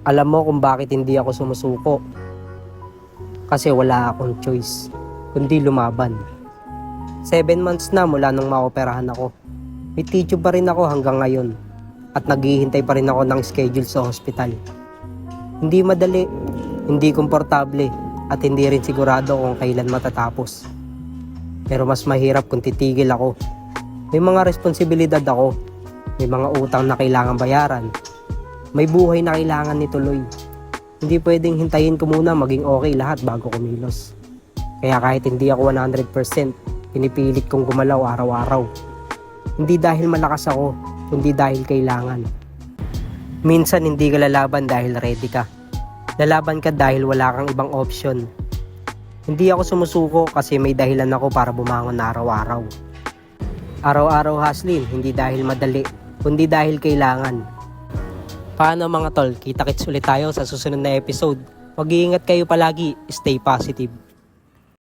Alam mo kung bakit hindi ako sumusuko? Kasi wala akong choice, kundi lumaban. 7 months na mula nung maoperahan ako. May tissue pa rin ako hanggang ngayon at naghihintay pa rin ako ng schedule sa hospital. Hindi madali, hindi komportable at hindi rin sigurado kung kailan matatapos. Pero mas mahirap kung titigil ako. May mga responsibilidad ako, may mga utang na kailangan bayaran, may buhay na kailangan ituloy. Hindi pwedeng hintayin ko muna maging okay lahat bago kumilos. Kaya kahit hindi ako 100%, pinipilit kong gumalaw araw-araw. Hindi dahil malakas ako, kundi dahil kailangan. Minsan hindi ka lalaban dahil ready ka. Lalaban ka dahil wala kang ibang option. Hindi ako sumusuko kasi may dahilan ako para bumangon araw-araw. Araw-araw hustling, hindi dahil madali, kundi dahil kailangan. Paano mga tol, kita-kits ulit tayo sa susunod na episode. Mag-iingat kayo palagi, stay positive.